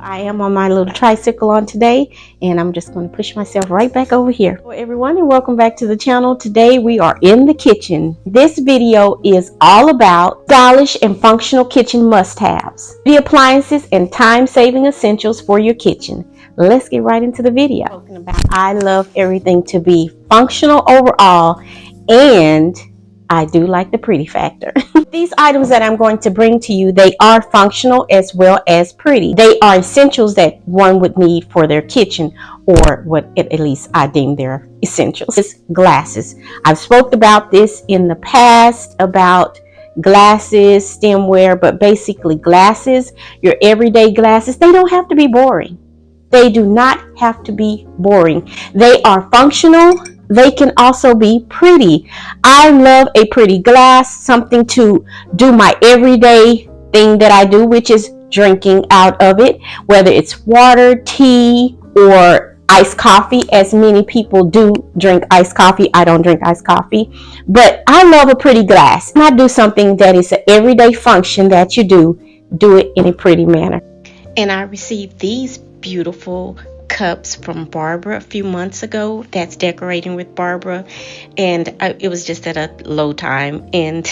I am on my little tricycle on today, and I'm just going to push myself right back over here. Hello everyone, and welcome back to the channel. Today we are in the kitchen. This video is all about stylish and functional kitchen must-haves, the appliances and time-saving essentials for your kitchen. Let's get right into the video. Talking about, I love everything to be functional overall, and I do like the pretty factor. These items that I'm going to bring to you, they are functional as well as pretty. They are essentials that one would need for their kitchen, or what at least I deem their essentials. It's glasses. I've spoke about this in the past about glasses, stemware, but basically glasses, your everyday glasses, they don't have to be boring. They do not have to be boring. They are functional. They can also be pretty. I love a pretty glass, something to do my everyday thing that I do, which is drinking out of it, whether it's water, tea, or iced coffee, as many people do drink iced coffee. I don't drink iced coffee, but I love a pretty glass. And I do something that is an everyday function that you do it in a pretty manner. And I received these beautiful cups from Barbara a few months ago. That's Decorating with Barbara, and it was just at a low time, and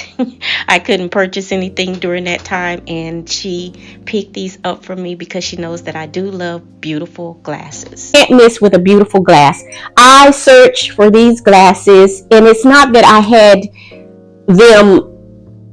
I couldn't purchase anything during that time, and she picked these up for me because she knows that I do love beautiful glasses. Can't miss with a beautiful glass. I searched for these glasses, and it's not that I had them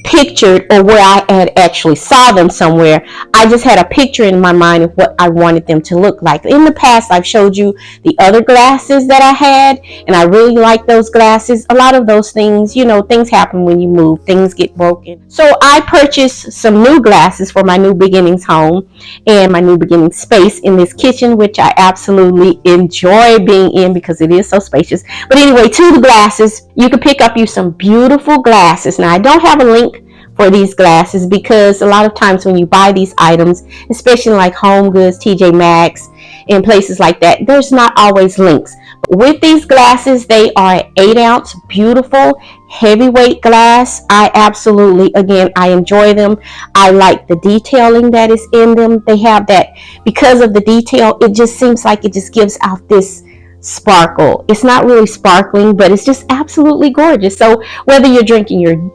pictured or where I had actually saw them somewhere. I just had a picture in my mind of what I wanted them to look like. In the past, I've showed you the other glasses that I had, and I really like those glasses. A lot of those things, you know, things happen when you move, things get broken. So I purchased some new glasses for my new beginnings home and my new beginnings space in this kitchen, which I absolutely enjoy being in because it is so spacious. But anyway, to the glasses, you can pick up you some beautiful glasses. Now, I don't have a link for these glasses because a lot of times when you buy these items, especially like Home Goods, TJ Maxx, and places like that, there's not always links. But with these glasses, they are an 8-ounce, beautiful, heavyweight glass. I absolutely, again, I enjoy them. I like the detailing that is in them. They have that, because of the detail, it just seems like it just gives out this sparkle. It's not really sparkling, but it's just absolutely gorgeous. So whether you're drinking your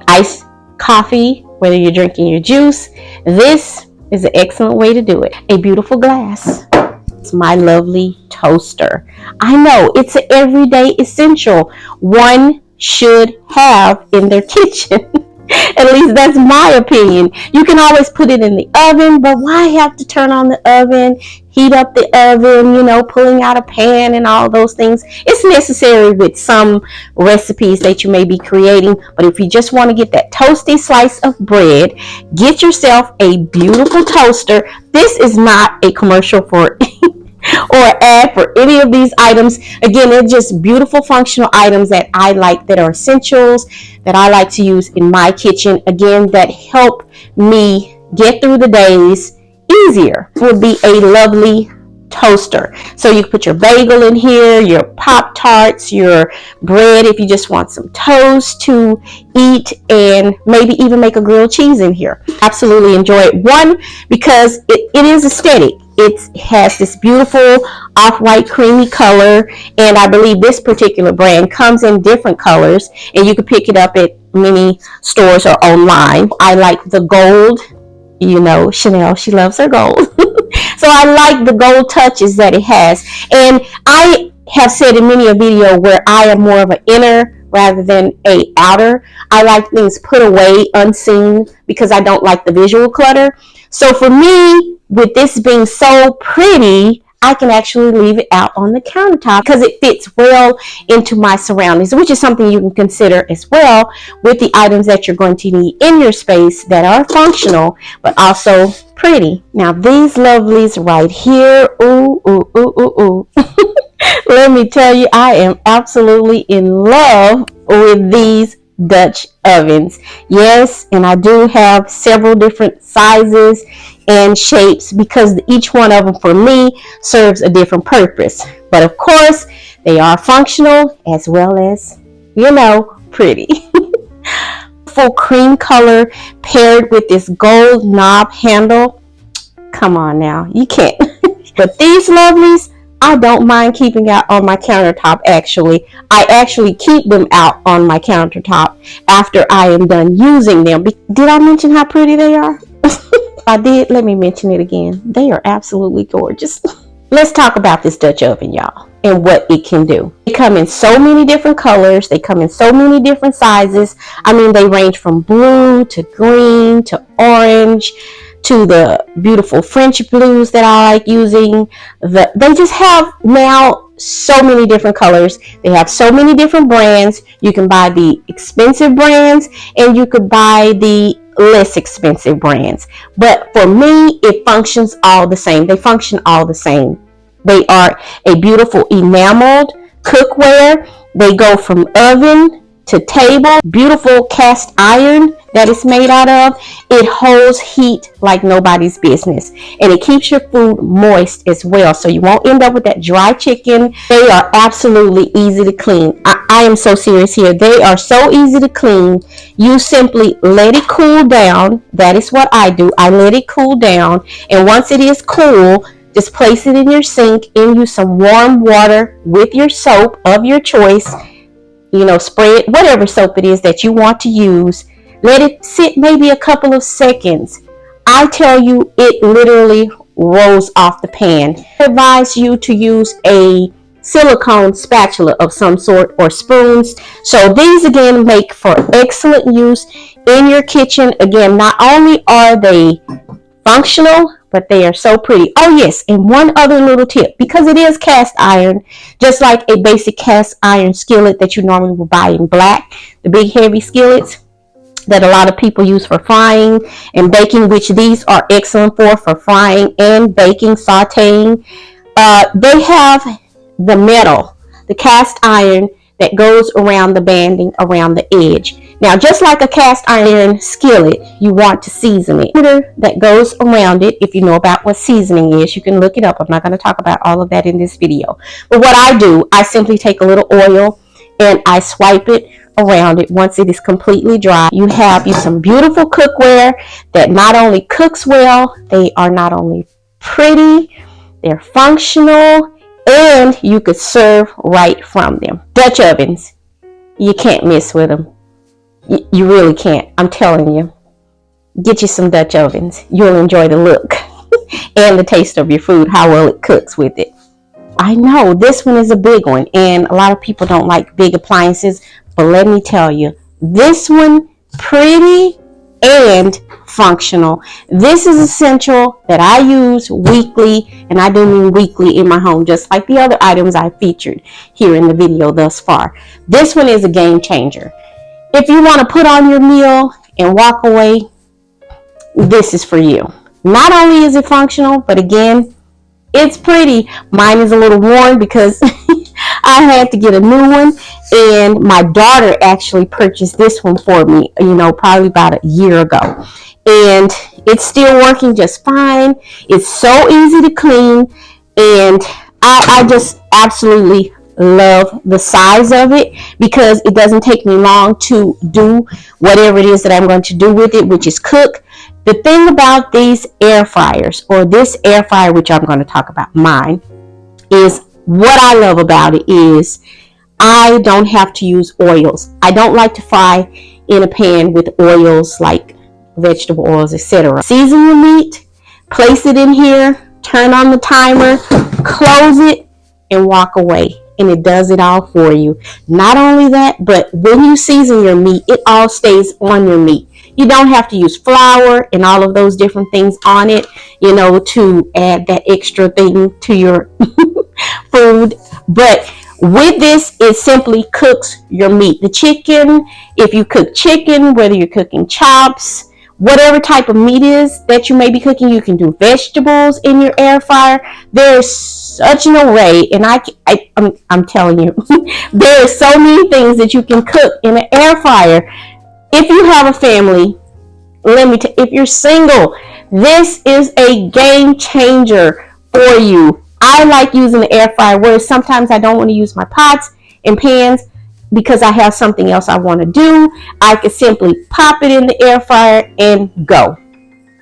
iced coffee, whether you're drinking your juice, this is an excellent way to do it. A beautiful glass. It's my lovely toaster. I know it's an everyday essential one should have in their kitchen. At least that's my opinion. You can always put it in the oven, but why have to turn on the oven, heat up the oven, you know, pulling out a pan and all those things? It's necessary with some recipes that you may be creating, but if you just want to get that toasty slice of bread, get yourself a beautiful toaster. This is not a commercial for or ad for any of these items. Again, they're just beautiful functional items that I like, that are essentials that I like to use in my kitchen, again, that help me get through the days easier. Would be a lovely toaster. So you can put your bagel in here, your Pop-Tarts, your bread if you just want some toast to eat, and maybe even make a grilled cheese in here. Absolutely enjoy it. One, because it is aesthetic. It has this beautiful off-white creamy color, and I believe this particular brand comes in different colors, and you can pick it up at many stores or online. I like the gold. You know, Chanel, she loves her gold. So I like the gold touches that it has. And I have said in many a video where I am more of an inner rather than a outer. I like things put away unseen because I don't like the visual clutter. So for me, with this being so pretty, I can actually leave it out on the countertop because it fits well into my surroundings, which is something you can consider as well with the items that you're going to need in your space that are functional but also pretty. Now these lovelies right here, ooh, ooh, ooh, ooh, ooh. Let me tell you, I am absolutely in love with these Dutch ovens. Yes, and I do have several different sizes and shapes because each one of them for me serves a different purpose. But of course, they are functional as well as, you know, pretty. Full cream color paired with this gold knob handle. Come on now, you can't. But these lovelies, I don't mind keeping out on my countertop. Actually, I actually keep them out on my countertop after I am done using them. Did I mention how pretty they are? If I did, let me mention it again. They are absolutely gorgeous. Let's talk about this Dutch oven, y'all, and what it can do. They come in so many different colors. They come in so many different sizes. I mean, they range from blue to green to orange to the beautiful French blues that I like using. They just have now so many different colors. They have so many different brands. You can buy the expensive brands and you could buy the less expensive brands. But for me, it functions all the same. They function all the same. They are a beautiful enameled cookware. They go from oven to table. Beautiful cast iron that it's made out of. It holds heat like nobody's business, and it keeps your food moist as well, so you won't end up with that dry chicken. They are absolutely easy to clean. I am so serious here. They are so easy to clean. You simply let it cool down. That is what I do. I let it cool down, and once it is cool, just place it in your sink and use some warm water with your soap of your choice. You know, spray it, whatever soap it is that you want to use. Let it sit maybe a couple of seconds. I tell you, it literally rolls off the pan. I advise you to use a silicone spatula of some sort or spoons. So these again make for excellent use in your kitchen. Again, not only are they functional, but they are so pretty. Oh yes, and one other little tip, because it is cast iron, just like a basic cast iron skillet that you normally will buy in black, the big heavy skillets that a lot of people use for frying and baking, which these are excellent for frying and baking, sauteing. They have the metal, the cast iron that goes around the banding around the edge. Now, just like a cast iron skillet, you want to season it. That goes around it. If you know about what seasoning is, you can look it up. I'm not going to talk about all of that in this video. But what I do, I simply take a little oil and I swipe it around it. Once it is completely dry, you have some beautiful cookware that not only cooks well, they are not only pretty, they're functional, and you could serve right from them. Dutch ovens, you can't miss with them. You really can't. I'm telling you. Get you some Dutch ovens. You'll enjoy the look and the taste of your food, how well it cooks with it. I know this one is a big one, and a lot of people don't like big appliances, but let me tell you, this one, pretty and functional. This is essential that I use weekly, and I do mean weekly in my home, just like the other items I featured here in the video thus far. This one is a game changer. If you want to put on your meal and walk away, this is for you. Not only is it functional, but again, it's pretty. Mine is a little worn because I had to get a new one, and my daughter actually purchased this one for me, probably about a year ago. And it's still working just fine. It's so easy to clean, and I just absolutely love the size of it because it doesn't take me long to do whatever it is that I'm going to do with it, which is cook. The thing about these air fryers, or this air fryer, which I'm going to talk about, mine, is what I love about it is I don't have to use oils. I don't like to fry in a pan with oils like vegetable oils, etc. Season your meat, place it in here, turn on the timer, close it, and walk away. And it does it all for you. Not only that, but when you season your meat, it all stays on your meat. You don't have to use flour and all of those different things on it, to add that extra thing to your food. But with this, it simply cooks your meat. The chicken, if you cook chicken, whether you're cooking chops, whatever type of meat is that you may be cooking, you can do vegetables in your air fryer. There's such an array, and I'm telling you, there are so many things that you can cook in an air fryer. If you have a family, if you're single, this is a game changer for you. I like using the air fryer, whereas sometimes I don't want to use my pots and pans because I have something else I want to do. I could simply pop it in the air fryer and go.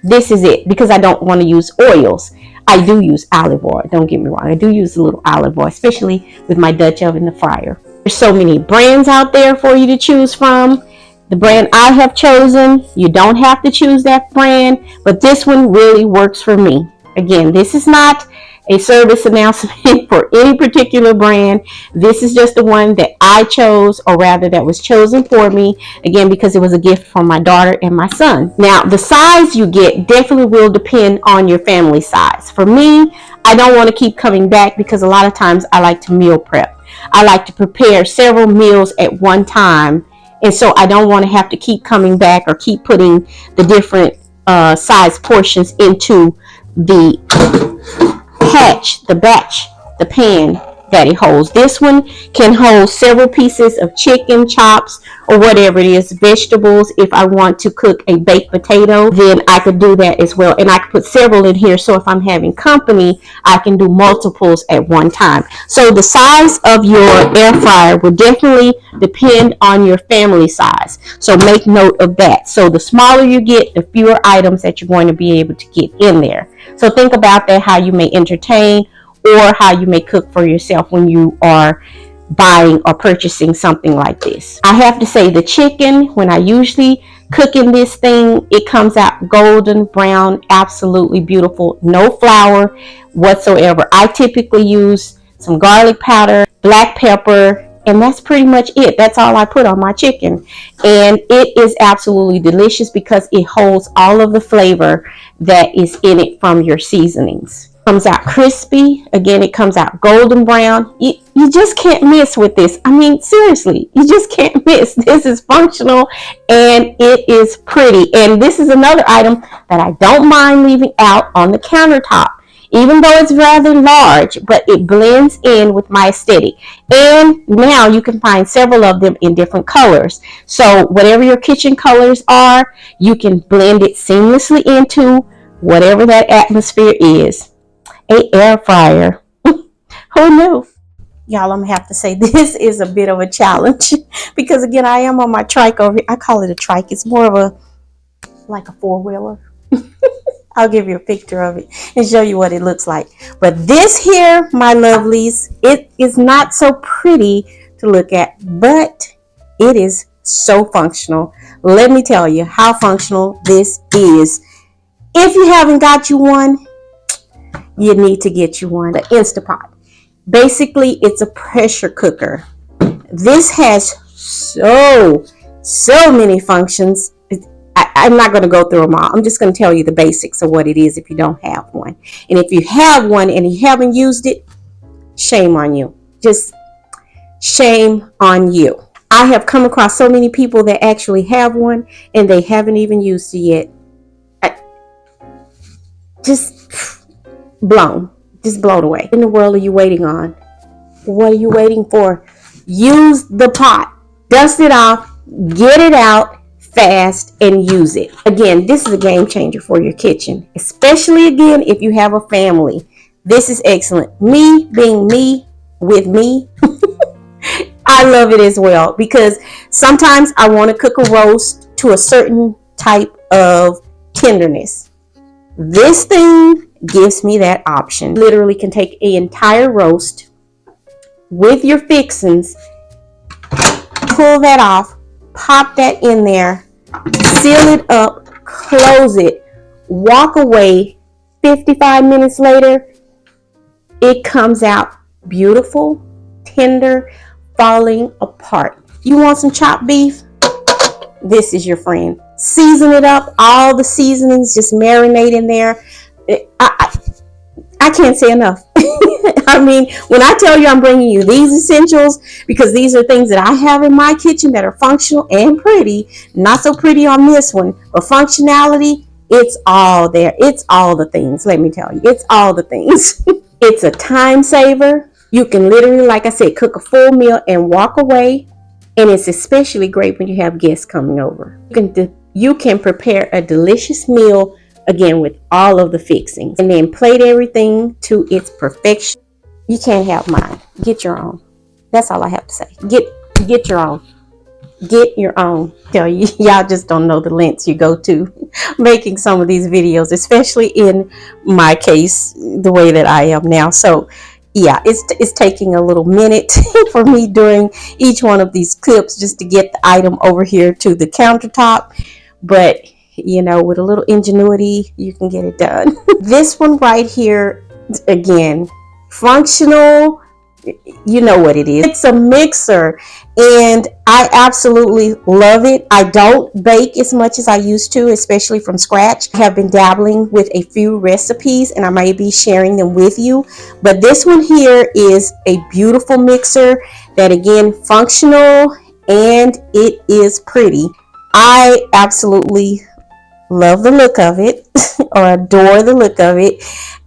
This is it, because I don't want to use oils. I do use olive oil, don't get me wrong. I do use a little olive oil, especially with my Dutch oven, the fryer. There's so many brands out there for you to choose from. The brand I have chosen, you don't have to choose that brand, but this one really works for me. Again, this is not a service announcement for any particular brand. This is just the one that I chose, or rather that was chosen for me, again, because it was a gift from my daughter and my son. Now, the size you get definitely will depend on your family size. For me, I don't want to keep coming back because a lot of times I like to meal prep. I like to prepare several meals at one time, and so I don't want to have to keep coming back or keep putting the different size portions into the the pan that it holds. This one can hold several pieces of chicken, chops, or whatever it is, vegetables. If I want to cook a baked potato, then I could do that as well. And I could put several in here, so if I'm having company, I can do multiples at one time. So the size of your air fryer will definitely depend on your family size. So make note of that. So the smaller you get, the fewer items that you're going to be able to get in there. So think about that, how you may entertain or how you may cook for yourself when you are buying or purchasing something like this. I have to say, the chicken, when I usually cook in this thing, it comes out golden brown, absolutely beautiful, no flour whatsoever. I typically use some garlic powder, black pepper, and that's pretty much it. That's all I put on my chicken, and it is absolutely delicious because it holds all of the flavor that is in it from your seasonings. Comes out crispy. Again, it comes out golden brown. You just can't miss with this. I mean, seriously, you just can't miss. This is functional and it is pretty. And this is another item that I don't mind leaving out on the countertop, even though it's rather large, but it blends in with my aesthetic. And now you can find several of them in different colors. So whatever your kitchen colors are, you can blend it seamlessly into whatever that atmosphere is. A air fryer. Who knew? Y'all, I'm gonna have to say this is a bit of a challenge because again, I am on my trike over here. I call it a trike. It's more of a like a four-wheeler. I'll give you a picture of it and show you what it looks like. But this here, my lovelies, it is not so pretty to look at, but it is so functional. Let me tell you how functional this is. If you haven't got you one, you need to get you one. The Instapot. Basically, it's a pressure cooker. This has so many functions. I'm not going to go through them all. I'm just going to tell you the basics of what it is if you don't have one. And if you have one and you haven't used it, shame on you. Just shame on you. I have come across so many people that actually have one and they haven't even used it yet. Just blown away. What in the world are you waiting on? What are you waiting for? Use the pot. Dust it off. Get it out fast and use it. Again, this is a game changer for your kitchen, especially again if you have a family. This is excellent. Me being me with me, I love it as well because sometimes I want to cook a roast to a certain type of tenderness. This thing gives me that option. Literally can take an entire roast with your fixings, pull that off, pop that in there, seal it up, close it, walk away. 55 minutes later, it comes out beautiful, tender, falling apart. You want some chopped beef? This is your friend. Season it up, all the seasonings just marinate in there. I can't say enough. I mean, when I tell you I'm bringing you these essentials, because these are things that I have in my kitchen that are functional and pretty, not so pretty on this one, but functionality, it's all there. It's all the things, let me tell you. It's all the things. It's a time saver. You can literally, like I said, cook a full meal and walk away. And it's especially great when you have guests coming over. You can prepare a delicious meal, again, with all of the fixings. And then plate everything to its perfection. You can't have mine. Get your own. That's all I have to say. Get your own. Get your own. Tell you, y'all just don't know the lengths you go to making some of these videos, especially in my case, the way that I am now. So yeah, it's taking a little minute for me during each one of these clips just to get the item over here to the countertop. But you know, with a little ingenuity, you can get it done. This one right here, again, functional. You know what it is. It's a mixer, and I absolutely love it. I don't bake as much as I used to, especially from scratch. I have been dabbling with a few recipes, and I may be sharing them with you. But this one here is a beautiful mixer that, again, functional, and it is pretty. I absolutely love the look of it or adore the look of it.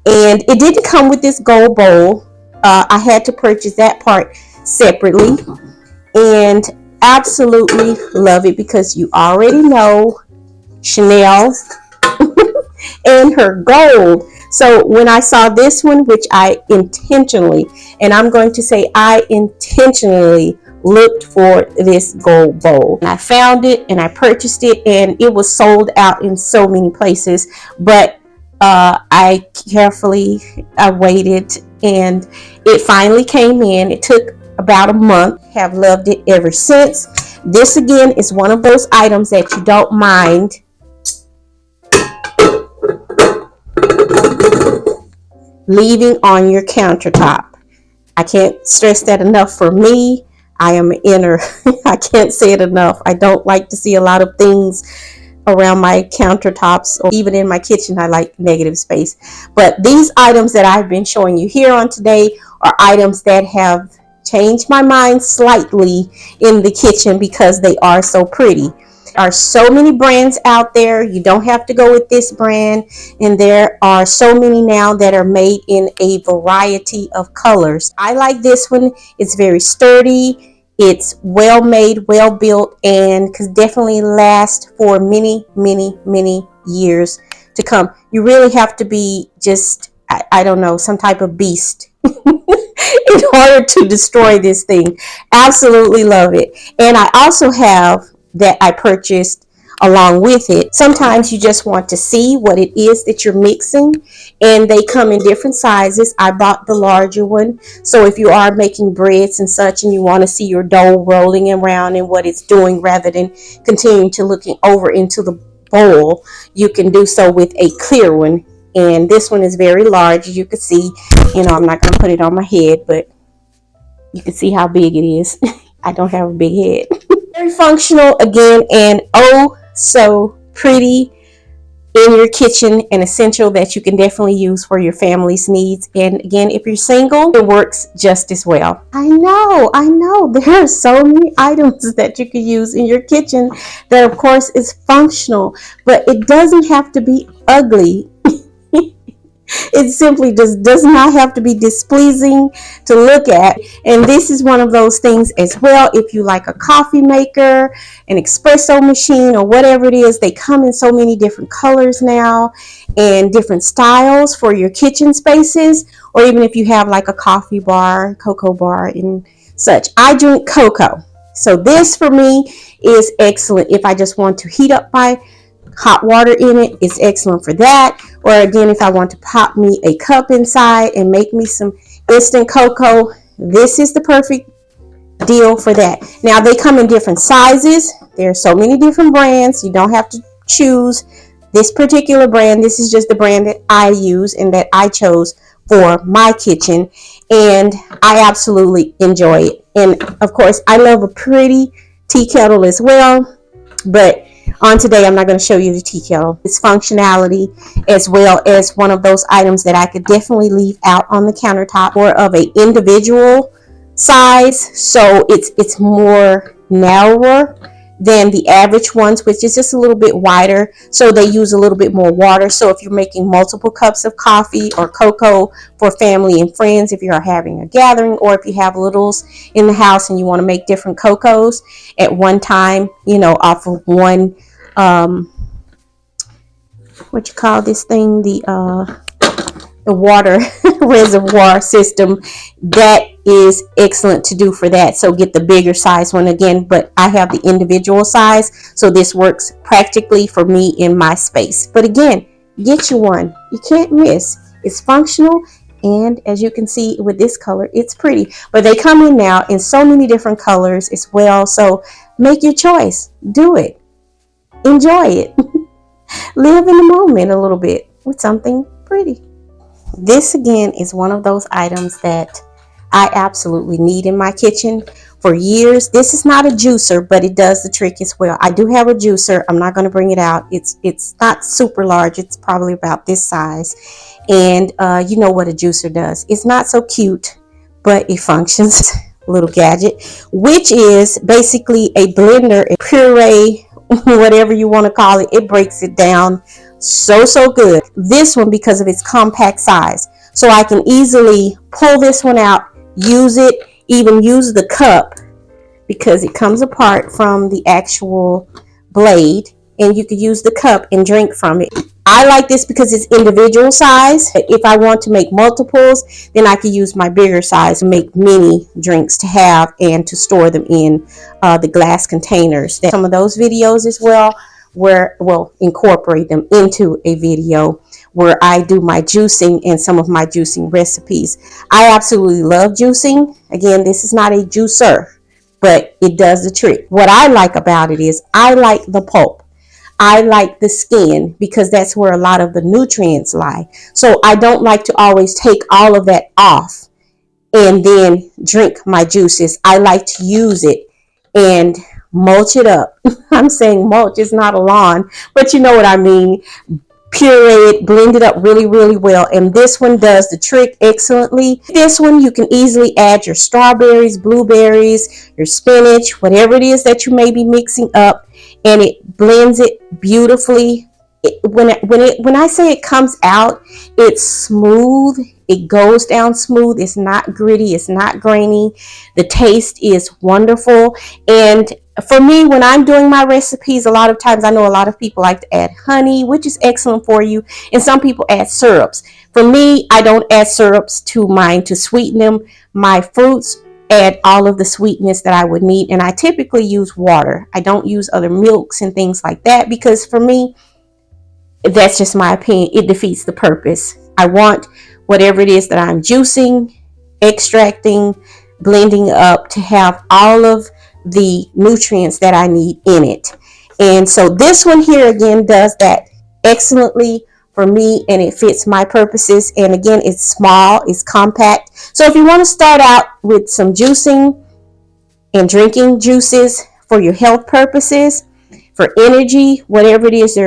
And it didn't come with this gold bowl. I had to purchase that part separately, and absolutely love it because you already know Chanel and her gold. So when I saw this one, which I intentionally, and I'm going to say I intentionally looked for this gold bowl, and I found it and I purchased it, and it was sold out in so many places. But I carefully waited, and it finally came in. It took about a month. Have loved it ever since. This again is one of those items that you don't mind leaving on your countertop. I can't stress that enough. For me, I am an inner. I can't say it enough. I don't like to see a lot of things around my countertops, or even in my kitchen. I like negative space. But these items that I've been showing you here on today are items that have changed my mind slightly in the kitchen because they are so pretty. There are so many brands out there. You don't have to go with this brand, and there are so many now that are made in a variety of colors. I like this one. It's very sturdy. It's well made, well built, and could definitely last for many, many, many years to come. You really have to be just, I don't know, some type of beast in order to destroy this thing. Absolutely love it. And I also have that I purchased along with it. Sometimes you just want to see what it is that you're mixing, and they come in different sizes. I bought the larger one, so if you are making breads and such and you want to see your dough rolling around and what it's doing rather than continuing to looking over into the bowl, you can do so with a clear one. And this one is very large, as you can see. You know, I'm not going to put it on my head, but you can see how big it is. I don't have a big head. Very functional again, and oh so pretty in your kitchen, and essential that you can definitely use for your family's needs. And again, if you're single, it works just as well. I know there are so many items that you can use in your kitchen that of course is functional, but it doesn't have to be ugly. It simply just does not have to be displeasing to look at. And this is one of those things as well. If you like a coffee maker, an espresso machine, or whatever it is, they come in so many different colors now and different styles for your kitchen spaces. Or even if you have like a coffee bar, cocoa bar, and such. I drink cocoa, so this for me is excellent. If I just want to heat up my hot water in it, it's excellent for that. Or again, if I want to pop me a cup inside and make me some instant cocoa, this is the perfect deal for that. Now they come in different sizes. There are so many different brands. You don't have to choose this particular brand. This is just the brand that I use and that I chose for my kitchen, and I absolutely enjoy it. And of course, I love a pretty tea kettle as well, but on today, I'm not going to show you the tea kettle. Its functionality, as well as one of those items that I could definitely leave out on the countertop, or of a individual size. So it's more narrower than the average ones, which is just a little bit wider. So they use a little bit more water. So if you're making multiple cups of coffee or cocoa for family and friends, if you are having a gathering, or if you have littles in the house and you want to make different cocos at one time, you know, off of one what you call this thing, the water reservoir system, that is excellent to do for that. So get the bigger size one again, but I have the individual size, so this works practically for me in my space. But again, get you one. You can't miss. It's functional, and as you can see with this color, it's pretty. But they come in now in so many different colors as well, so make your choice. Do it. Enjoy it. Live in the moment a little bit with something pretty. This again is one of those items that I absolutely need in my kitchen for years. This is not a juicer, but it does the trick as well. I do have a juicer. I'm not going to bring it out. It's not super large. It's probably about this size. And you know what a juicer does. It's not so cute, but it functions. Little gadget, which is basically a blender, a puree, whatever you want to call it. It breaks it down so good. This one, because of its compact size, so I can easily pull this one out, use it, even use the cup, because it comes apart from the actual blade, and you could use the cup and drink from it. I like this because it's individual size. If I want to make multiples, then I could use my bigger size and make many drinks to have and to store them in the glass containers. Some of those videos as well, where we'll incorporate them into a video where I do my juicing and some of my juicing recipes. I absolutely love juicing. Again, this is not a juicer, but it does the trick. What I like about it is I like the pulp. I like the skin, because that's where a lot of the nutrients lie. So I don't like to always take all of that off and then drink my juices. I like to use it and mulch it up. I'm saying mulch, is not a lawn, but you know what I mean. Puree it, blend it up really well, and this one does the trick excellently. This one you can easily add your strawberries, blueberries, your spinach, whatever it is that you may be mixing up, and it blends it beautifully. When I say it comes out, it's smooth. It goes down smooth. It's not gritty. It's not grainy. The taste is wonderful. And for me, when I'm doing my recipes, a lot of times I know a lot of people like to add honey, which is excellent for you. And some people add syrups. For me, I don't add syrups to mine to sweeten them. My fruits add all of the sweetness that I would need. And I typically use water. I don't use other milks and things like that, because for me, that's just my opinion. It defeats the purpose. I want whatever it is that I'm juicing, extracting, blending up to have all of the nutrients that I need in it. And so this one here again does that excellently for me, and it fits my purposes. And again, it's small, it's compact. So if you want to start out with some juicing and drinking juices for your health purposes, for energy, whatever it is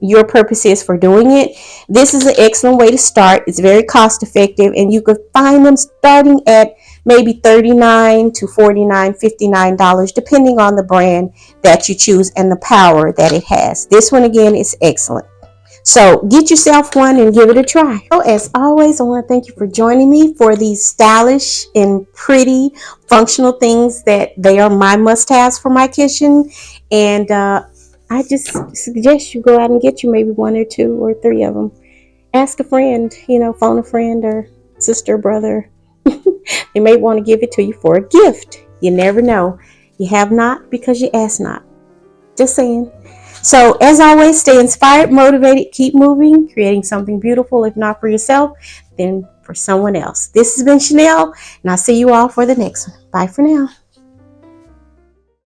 your purpose is for doing it, this is an excellent way to start. It's very cost effective, and you could find them starting at maybe $39 to $49, $59, depending on the brand that you choose and the power that it has. This one again is excellent. So get yourself one and give it a try. So as always, I want to thank you for joining me for these stylish and pretty functional things that they are my must-haves for my kitchen. And I just suggest you go out and get you maybe one or two or three of them. Ask a friend, phone a friend or sister, brother. They may want to give it to you for a gift. You never know. You have not because you ask not. Just saying. So as always, stay inspired, motivated, keep moving, creating something beautiful, if not for yourself, then for someone else. This has been Chanel, and I'll see you all for the next one. Bye for now.